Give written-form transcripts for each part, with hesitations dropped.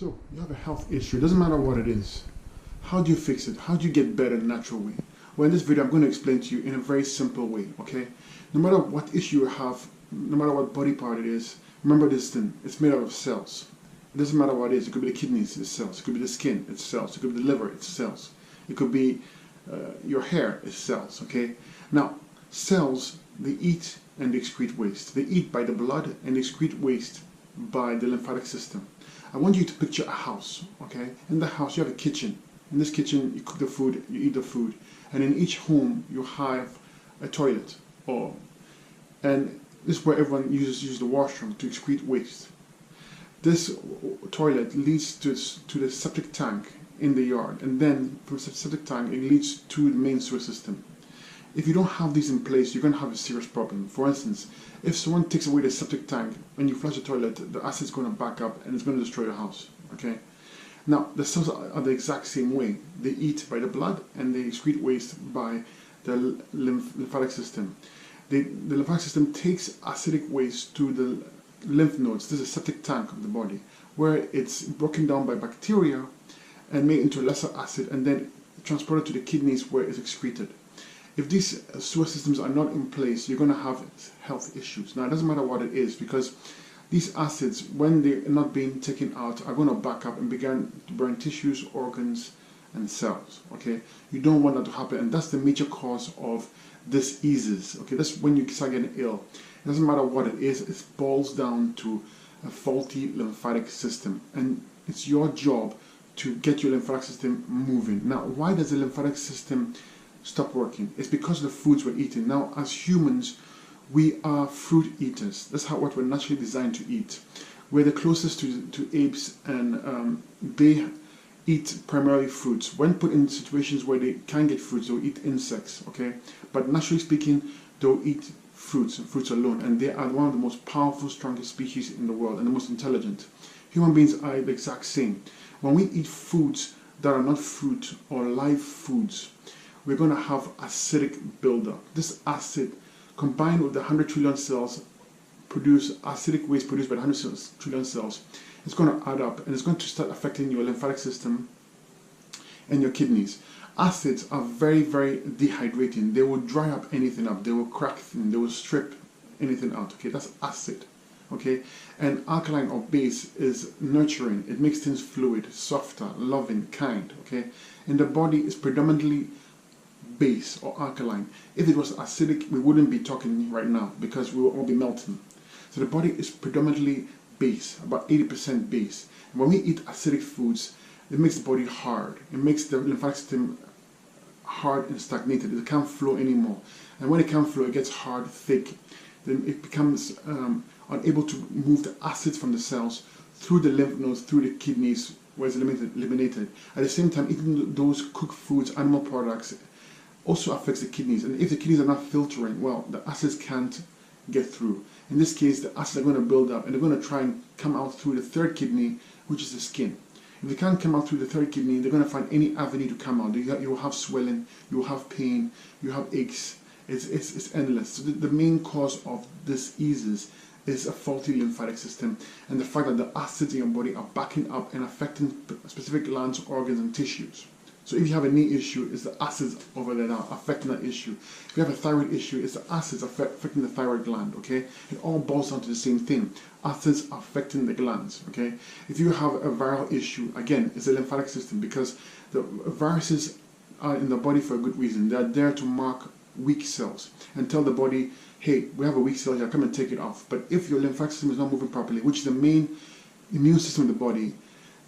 So you have a health issue, it doesn't matter what it is. How do you fix it? How do you get better the natural way? Well, in this video, I'm going to explain to you in a very simple way, okay? No matter what issue you have, no matter what body part it is, remember this thing, it's made out of cells. It doesn't matter what it is. It could be the kidneys, it's cells. It could be the skin, it's cells. It could be the liver, it's cells. It could be your hair, it's cells, okay? Now, cells, they eat and they excrete waste. They eat by the blood and they excrete waste by the lymphatic system. I want you to picture a house, okay? In the house, you have a kitchen. In this kitchen, you cook the food, you eat the food. And in each home, you have a toilet. And this is where everyone uses the washroom to excrete waste. This toilet leads to the septic tank in the yard. And then from the septic tank, it leads to the main sewer system. If you don't have these in place, you're going to have a serious problem. For instance, if someone takes away the septic tank and you flush the toilet, the acid's going to back up and it's going to destroy your house. Okay. Now, the cells are the exact same way. They eat by the blood and they excrete waste by the lymphatic system. The lymphatic system takes acidic waste to the lymph nodes. This is a septic tank of the body, where it's broken down by bacteria and made into lesser acid and then transported to the kidneys where it's excreted. If these sewer systems are not in place, you're going to have health issues. Now, it doesn't matter what it is, because these acids, when they're not being taken out, are going to back up and begin to burn tissues, organs, and cells. Okay, you don't want that to happen, and that's the major cause of diseases. Okay, that's when you start getting ill. It doesn't matter what it is; it boils down to a faulty lymphatic system, and it's your job to get your lymphatic system moving. Now, why does the lymphatic system stop working? It's because of the foods we're eating. Now, as humans, we are fruit eaters. That's what we're naturally designed to eat. We're the closest to apes, and they eat primarily fruits. When put in situations where they can't get fruits, they'll eat insects, okay? But naturally speaking, they'll eat fruits and fruits alone, and they are one of the most powerful, strongest species in the world, and the most intelligent. Human beings are the exact same. When we eat foods that are not fruit or live foods, we're going to have acidic buildup. This acid, combined with the 100 trillion cells, produce acidic waste produced by the 100 trillion cells. It's going to add up, and it's going to start affecting your lymphatic system and your kidneys. Acids are very, very dehydrating. They will dry up anything up. They will crack things. They will strip anything out. Okay, that's acid. Okay, and alkaline or base is nurturing. It makes things fluid, softer, loving, kind. Okay, and the body is predominantly base or alkaline. If it was acidic, we wouldn't be talking right now, because we will all be melting. So the body is predominantly base, about 80% base. And when we eat acidic foods, it makes the body hard. It makes the lymphatic system hard and stagnated. It can't flow anymore. And when it can't flow, it gets hard, thick. Then it becomes unable to move the acids from the cells through the lymph nodes, through the kidneys, where it's eliminated. At the same time, eating those cooked foods, animal products, also affects the kidneys. And if the kidneys are not filtering, well, the acids can't get through. In this case, the acids are going to build up, and they're going to try and come out through the third kidney, which is the skin. If they can't come out through the third kidney, they're going to find any avenue to come out. You will have swelling, you will have pain, you have aches. It's endless. So the main cause of diseases is a faulty lymphatic system, and the fact that the acids in your body are backing up and affecting specific glands, organs, and tissues. So if you have a knee issue, it's the acids over there now affecting that issue. If you have a thyroid issue, it's the acids affecting the thyroid gland, okay? It all boils down to the same thing. Acids affecting the glands, okay? If you have a viral issue, again, it's the lymphatic system, because the viruses are in the body for a good reason. They are there to mark weak cells and tell the body, hey, we have a weak cell here, come and take it off. But if your lymphatic system is not moving properly, which is the main immune system of the body,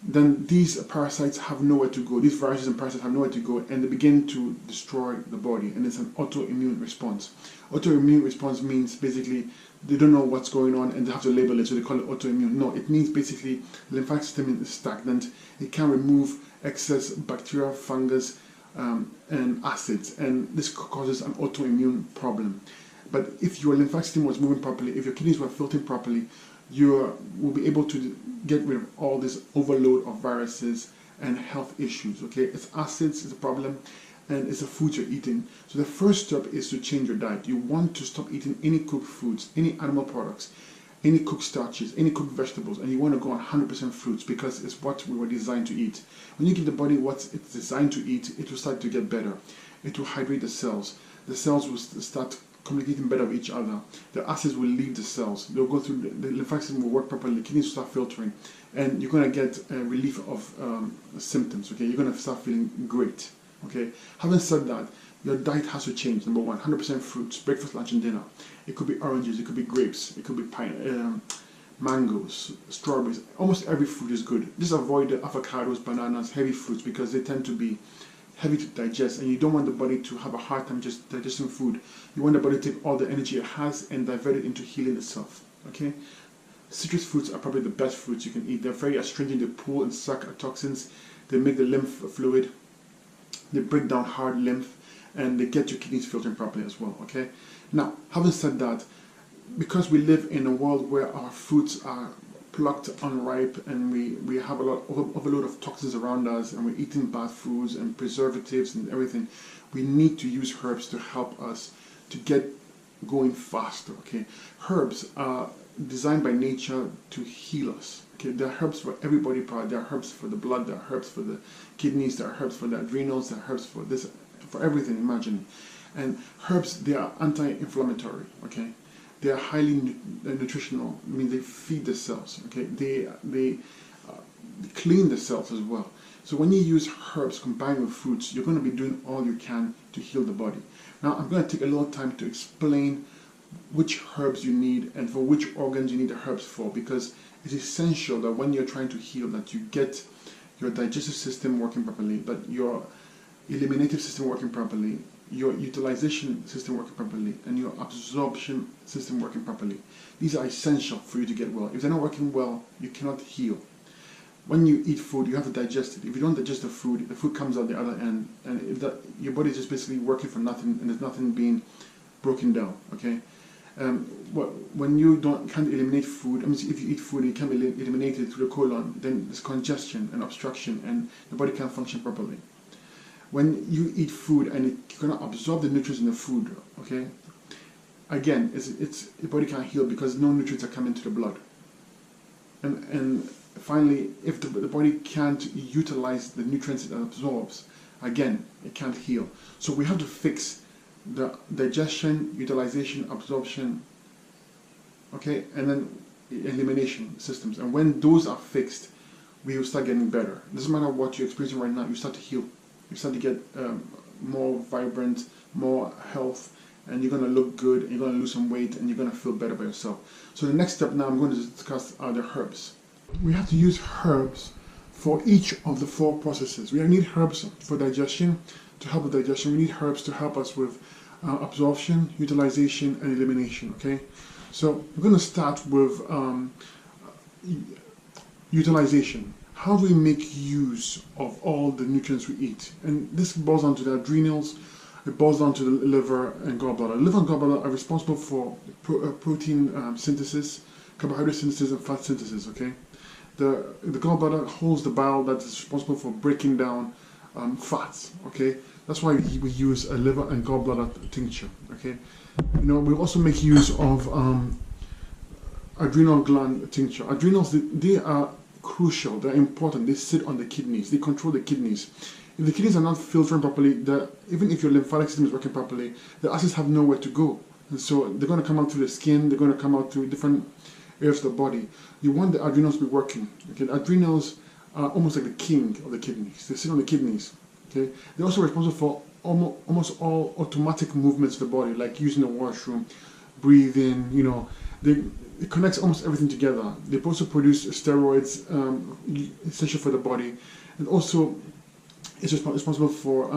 then these parasites have nowhere to go. These viruses and parasites have nowhere to go, and they begin to destroy the body, and it's an autoimmune response. Autoimmune response means basically they don't know what's going on and they have to label it, so they call it autoimmune. No, it means basically the lymphatic system is stagnant. It can't remove excess bacteria, fungus, and acids, and this causes an autoimmune problem. But if your lymphatic system was moving properly, if your kidneys were filtering properly, you will be able to get rid of all this overload of viruses and health issues. Okay, it's acids is a problem, and it's the food you're eating. So the first step is to change your diet. You want to stop eating any cooked foods, any animal products, any cooked starches, any cooked vegetables, and you want to go on 100% fruits because it's what we were designed to eat. When you give the body what it's designed to eat, it will start to get better. It will hydrate the cells. The cells will start communicating better with each other. The acids will leave the cells. They'll go through, the lymphatic system will work properly, the kidneys will start filtering, and you're going to get a relief of symptoms, okay? You're going to start feeling great, okay? Having said that, your diet has to change. Number one, 100% fruits, breakfast, lunch, and dinner. It could be oranges, it could be grapes, it could be mangoes, strawberries. Almost every fruit is good. Just avoid the avocados, bananas, heavy fruits, because they tend to be heavy to digest, and you don't want the body to have a hard time just digesting food. You want the body to take all the energy it has and divert it into healing itself, okay? Citrus fruits are probably the best fruits you can eat. They're very astringent, they pull and suck toxins, they make the lymph fluid, they break down hard lymph, and they get your kidneys filtering properly as well, okay? Now, having said that, because we live in a world where our fruits are plucked unripe and we have a lot overload of toxins around us, and we're eating bad foods and preservatives and everything, we need to use herbs to help us to get going faster, okay? Herbs are designed by nature to heal us, okay? There are herbs for every body part. There are herbs for the blood, there are herbs for the kidneys, there are herbs for the adrenals, there are herbs for this, for everything, imagine. And herbs, they are anti-inflammatory, okay? They are highly nutritional. I mean, they feed the cells, okay? They clean the cells as well. So when you use herbs combined with fruits, you're going to be doing all you can to heal the body. Now, I'm going to take a little time to explain which herbs you need and for which organs you need the herbs for, because it's essential that when you're trying to heal, that you get your digestive system working properly, that your eliminative system working properly, your utilization system working properly, and your absorption system working properly. These are essential for you to get well. If they're not working well, you cannot heal. When you eat food, you have to digest it. If you don't digest the food comes out the other end, and your body is just basically working for nothing, and there's nothing being broken down, okay? When you can't eliminate food, I mean, if you eat food and you can't eliminate it through the colon, then there's congestion and obstruction, and the body can't function properly. When you eat food and you cannot absorb the nutrients in the food, okay, again, your body can't heal because no nutrients are coming to the blood. And finally, if the body can't utilize the nutrients it absorbs, again, it can't heal. So we have to fix the digestion, utilization, absorption, okay, and then elimination systems. And when those are fixed, we will start getting better. It doesn't matter what you're experiencing right now, you start to heal. You start to get more vibrant, more health, and you're going to look good, and you're going to lose some weight, and you're going to feel better by yourself. So the next step now I'm going to discuss are the herbs. We have to use herbs for each of the 4 processes. We need herbs for digestion, to help with digestion. We need herbs to help us with absorption, utilization, and elimination, okay? So we're going to start with utilization. How do we make use of all the nutrients we eat? And this boils down to the adrenals, it boils down to the liver and gallbladder. Liver and gallbladder are responsible for protein synthesis, carbohydrate synthesis, and fat synthesis, okay? The gallbladder holds the bile that is responsible for breaking down fats, okay? That's why we use a liver and gallbladder tincture, okay? You know, we also make use of adrenal gland tincture. Adrenals, they are crucial, they're important, they sit on the kidneys, they control the kidneys. If the kidneys are not filtering properly, even if your lymphatic system is working properly, the acids have nowhere to go. And so they're going to come out through the skin, they're going to come out through different areas of the body. You want the adrenals to be working. Okay? The adrenals are almost like the king of the kidneys. They sit on the kidneys. Okay? They're also responsible for almost all automatic movements of the body, like using the washroom, breathing, you know. It connects almost everything together. They also produce steroids, essential for the body, and also it's responsible for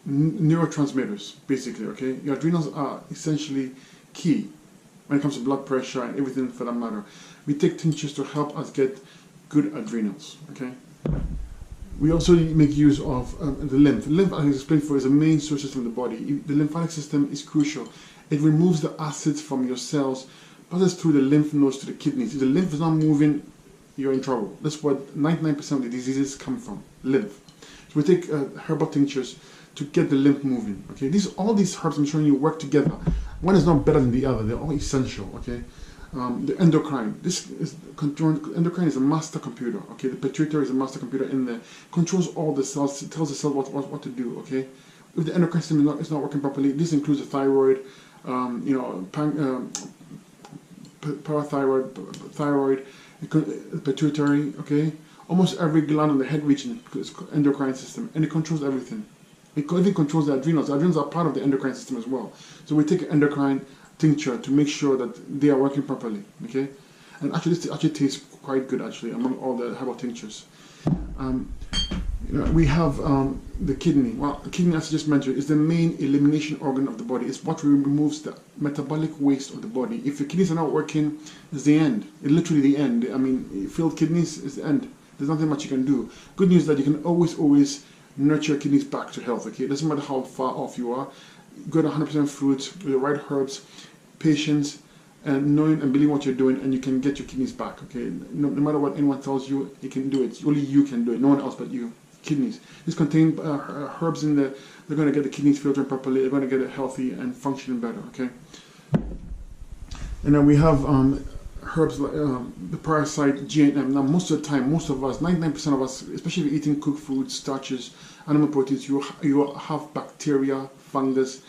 neurotransmitters, basically, okay? Your adrenals are essentially key when it comes to blood pressure and everything for that matter. We take tinctures to help us get good adrenals, okay? We also make use of the lymph. Lymph, as I explained before, is the main source system of the body. The lymphatic system is crucial. It removes the acids from your cells, passes through the lymph nodes to the kidneys. If the lymph is not moving, you're in trouble. That's what 99% of the diseases come from, lymph. So we take herbal tinctures to get the lymph moving. Okay, all these herbs I'm showing you work together. One is not better than the other. They're all essential. Okay, The endocrine. This is endocrine is a master computer. Okay, the pituitary is a master computer in there. Controls all the cells. Tells the cell what to do. Okay, if the endocrine system is not working properly, this includes the thyroid, parathyroid, thyroid, pituitary. Okay, almost every gland in the head region is endocrine system, and it controls everything. It even controls the adrenals. The adrenals are part of the endocrine system as well. So we take an endocrine tincture to make sure that they are working properly. Okay, and actually this actually tastes quite good actually among all the herbal tinctures. We have the kidney. Well, the kidney, as I just mentioned, is the main elimination organ of the body. It's what removes the metabolic waste of the body. If your kidneys are not working, it's the end. It's literally the end. I mean, failed kidneys is the end. There's nothing much you can do. Good news is that you can always nurture your kidneys back to health. Okay, it doesn't matter how far off you are. Good 100% fruits with the right herbs, patience, and knowing and believing what you're doing, and you can get your kidneys back. Okay, no matter what anyone tells you, you can do it. Only you can do it. No one else but you. Kidneys. These contain herbs in there. They're going to get the kidneys filtering properly. They're going to get it healthy and functioning better. Okay. And then we have herbs like the parasite GNM. Now, most of the time, most of us, 99% of us, especially if you're eating cooked foods, starches, animal proteins, you have bacteria, fungus,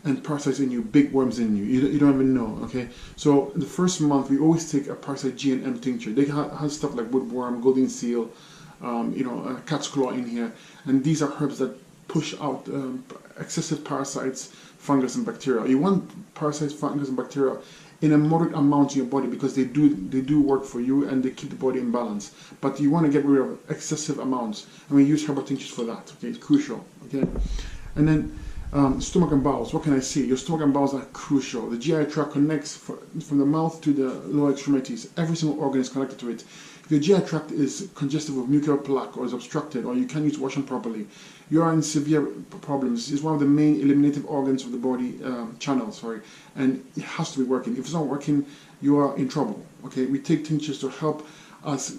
and parasites in you, big worms in you. You don't even know. Okay. So the first month, we always take a parasite GNM tincture. They have stuff like woodworm, golden seal. Cat's claw in here, and these are herbs that push out excessive parasites, fungus, and bacteria. You want parasites, fungus, and bacteria in a moderate amount in your body because they do work for you and they keep the body in balance. But you want to get rid of excessive amounts, and we use herbal tinctures for that. Okay, it's crucial. Okay, and then stomach and bowels. What can I say? Your stomach and bowels are crucial. The GI tract connects from the mouth to the lower extremities. Every single organ is connected to it. If your GI tract is congested with mucus plaque or is obstructed or you can't use washing properly, you are in severe problems. It's one of the main eliminative organs of the body, and it has to be working. If it's not working, you are in trouble. Okay, we take tinctures to help us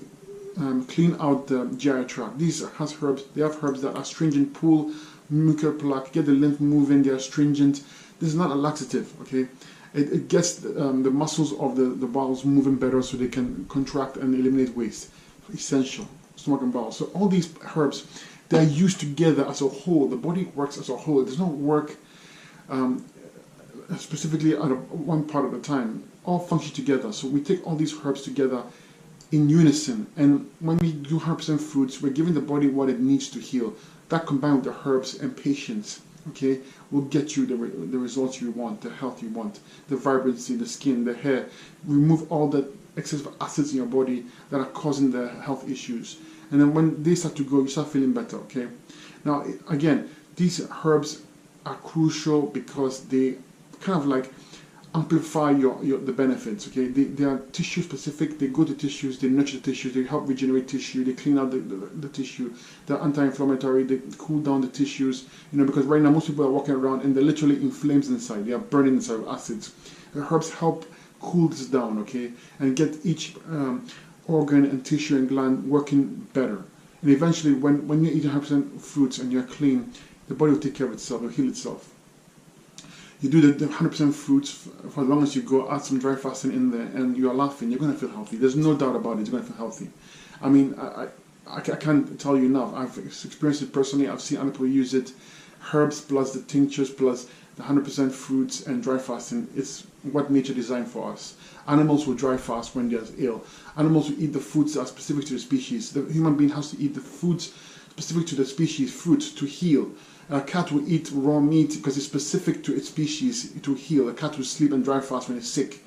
clean out the GI tract. These has herbs. They have herbs that are astringent, pull mucus plaque, get the lymph moving. They are astringent. This is not a laxative. Okay. It gets the muscles of the bowels moving better so they can contract and eliminate waste. Essential. Stomach and bowels. So all these herbs, they're used together as a whole. The body works as a whole. It does not work specifically out of one part at a time. All function together. So we take all these herbs together in unison. And when we do herbs and fruits, we're giving the body what it needs to heal. That combined with the herbs and patience, okay, will get you the results you want, the health you want, the vibrancy, the skin, the hair. Remove all the excessive acids in your body that are causing the health issues. And then when they start to go, you start feeling better, okay? Now, again, these herbs are crucial because they kind of like amplify the benefits, okay? They are tissue specific. They go to tissues, they nurture the tissues, they help regenerate tissue, they clean out the tissue, they're anti-inflammatory, they cool down the tissues, because right now most people are walking around and they're literally in flames inside, they are burning inside with acids. The herbs help cool this down, okay, and get each organ and tissue and gland working better. And eventually when you're eating 100% fruits and you're clean, the body will take care of itself, it will heal itself. You do the 100% fruits for as long as you go, add some dry fasting in there, and you are laughing, you're going to feel healthy. There's no doubt about it, you're going to feel healthy. I mean, I can't tell you enough. I've experienced it personally, I've seen other people use it. Herbs plus the tinctures plus the 100% fruits and dry fasting, it's what nature designed for us. Animals will dry fast when they're ill. Animals will eat the foods that are specific to the species. The human being has to eat the foods specific to the species, fruits, to heal. A cat will eat raw meat because it's specific to its species to heal. A cat will sleep and dry fast when it's sick.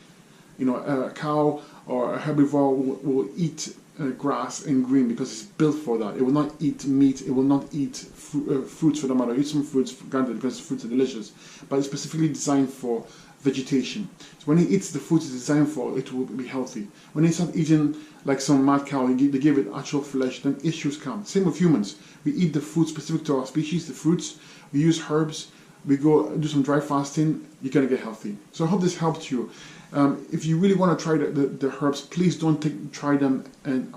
A cow or a herbivore will eat grass and green because it's built for that. It will not eat meat. It will not eat fruits for the matter. Eat some fruits, granted, because fruits are delicious. But it's specifically designed for vegetation. So when it eats the foods it's designed for, it will be healthy. When they start eating like some mad cow, they give it actual flesh, then issues come. Same with humans. We eat the food specific to our species, the fruits. We use herbs. We go do some dry fasting. You're going to get healthy. So I hope this helped you. If you really want to try the herbs, please don't try them and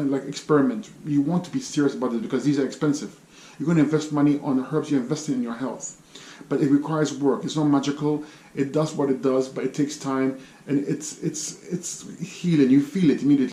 like experiment. You want to be serious about this because these are expensive. You're going to invest money on the herbs. You're investing in your health. but it requires work. It's not magical. It does what it does, but it takes time, and it's healing. You feel it immediately.